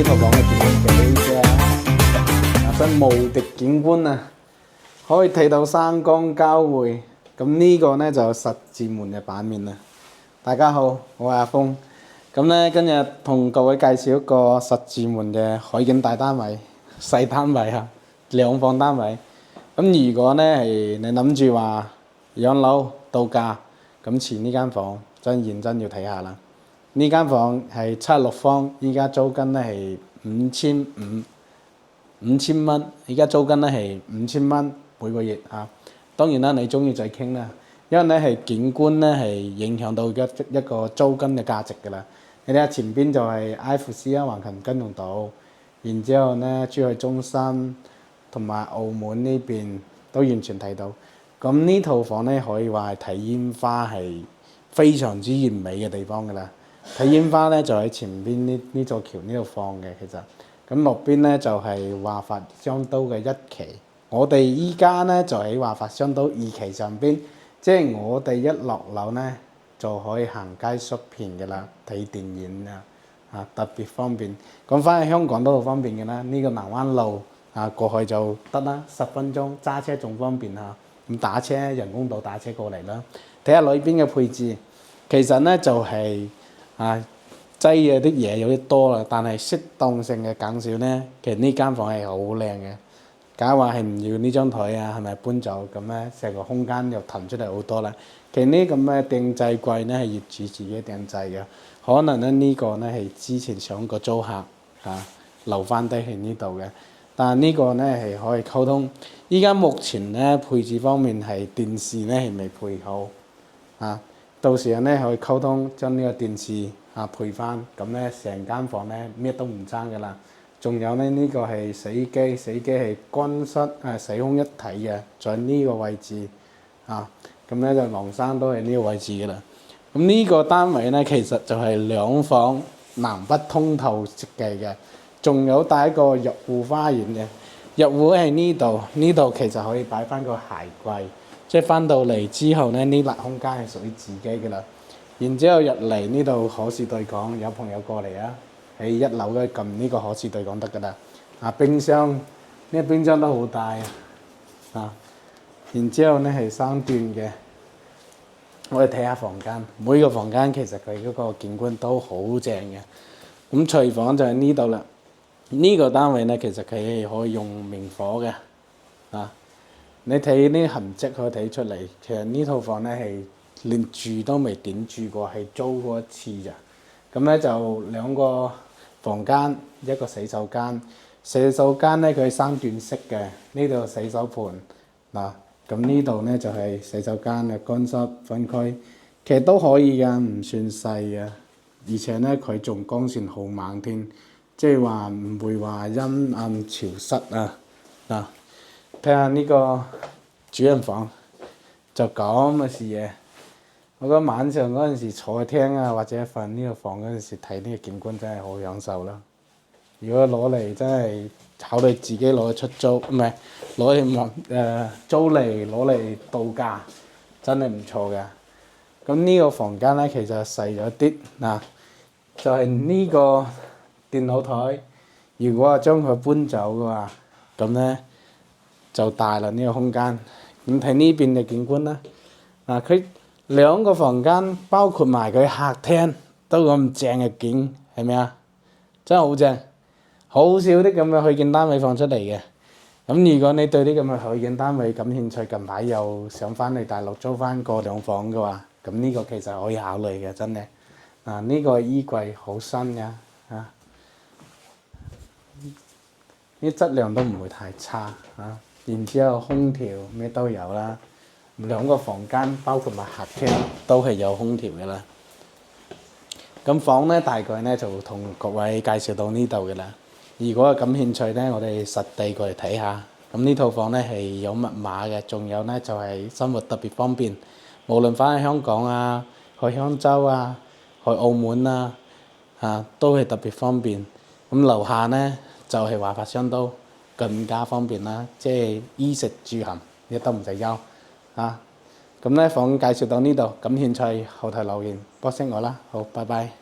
呢套房嘅景觀幾正，真無敵景觀啊！可以睇到山江交匯。咁呢個呢就十字門嘅版面啦。大家好，我係阿峰。咁呢今日同各位介紹一個十字門嘅海景大單位，細單位嚇，2房單位。咁如果呢係你諗住話養老度假，咁前呢間房真認真要睇下啦。呢間房係76方，依家租金咧係5000蚊，依家租金咧係5000蚊每個月啊。當然啦，你中意再傾啦，因為咧係景觀咧係影響到一個租金嘅價值㗎啦。你睇下前邊就係埃弗斯啊橫琴金融島，然之後咧珠海中心同埋澳門呢邊都完全睇到。咁呢套房咧可以話係睇煙花係非常之完美嘅地方㗎啦。睇煙花咧就喺前邊呢座橋呢度放嘅，其實咁落邊咧就係華發商都嘅1期，我哋依家咧就喺華發商都2期上邊，即係我哋一落樓咧就可以行街 shopping 嘅啦，睇電影啊特別方便。講翻去香港都好方便嘅啦，呢個南灣路啊過去就得啦，10分鐘，揸車仲方便嚇。咁打車人工島打車過嚟啦，睇下裏邊嘅配置，其實咧就係擠嘅啲嘢有啲多啦，但係適當性嘅減少咧，其實呢間房係好靚嘅。假如話係唔要呢張台啊，係咪搬走咁咧？成個空間又騰出嚟好多啦。其實呢咁嘅定製櫃咧係業主自己定製嘅，可能咧呢個咧係之前上個租客留翻低喺呢度嘅，但係呢個咧係可以溝通。依家目前咧配置方面係電視咧係未配好到時咧可以溝通將呢個電視配翻，咁咧成間房咧咩都唔爭噶啦。仲有咧呢個係洗衣機，洗衣機係乾濕洗空一體嘅，在呢個位置咁咧就晾衫都係呢個位置噶啦。咁呢個單位咧其實就係2房南北通透設計嘅，仲有帶一個入戶花園嘅。入戶喺呢度，呢度其實可以擺翻個鞋櫃。即係翻到嚟之後咧，呢笪空間係屬於自己嘅啦。然之後入嚟呢度可視對講，有朋友過嚟喺1樓咧撳呢個可視對講得㗎啦。冰箱呢個冰箱都好大然之後咧係3段嘅。我哋睇下房間，每個房間其實佢嗰個景觀都好正嘅。咁廚房就喺呢度啦。呢個單位咧其實佢係可以用明火嘅你睇呢痕跡可以睇出嚟，其實呢套房咧係連住都未點住過，係租過一次咋。咁咧就2個房間，一個洗手間。洗手間咧佢係3段式嘅，呢度洗手盆咁呢度咧就係洗手間嘅乾濕分區，其實都可以㗎，唔算細嘅。而且咧佢仲光線好猛添，即係話唔會話陰暗潮濕睇下呢個主人房就咁嘅視野。我覺得晚上嗰陣時坐廳或者瞓呢個房嗰陣時睇呢個景觀真係好享受啦。如果攞嚟真係考慮自己攞去出租，唔係攞嚟租嚟攞嚟度假，真係唔錯嘅。咁呢個房間咧其實細咗啲就係呢個電腦台。如果將佢搬走嘅話，咁咧就大啦呢個空間。咁睇呢邊嘅景觀啦，佢2個房間包括埋佢客廳都咁正嘅景，係咪啊？真係好正，好少啲咁嘅海景單位放出嚟嘅。咁如果你對啲咁嘅海景單位感興趣，近排又想翻嚟大陸租翻個2房嘅話，咁呢個其實可以考慮嘅，真係。呢個衣櫃好新㗎啲質量都唔會太差然之後空調咩都有啦，2個房間包括埋客廳都係有空調嘅啦。咁房咧大概咧就同各位介紹到呢度嘅啦。如果感興趣咧，我哋實地過嚟睇下。咁呢套房咧係有密碼嘅，仲有咧就係生活特別方便，無論翻去香港去香洲去澳門都係特別方便。咁樓下咧就係華發商都更加方便啦，即係衣食住行一都唔使憂咁咧房介紹到呢度，感興趣後台留言 box 我啦。好，拜拜。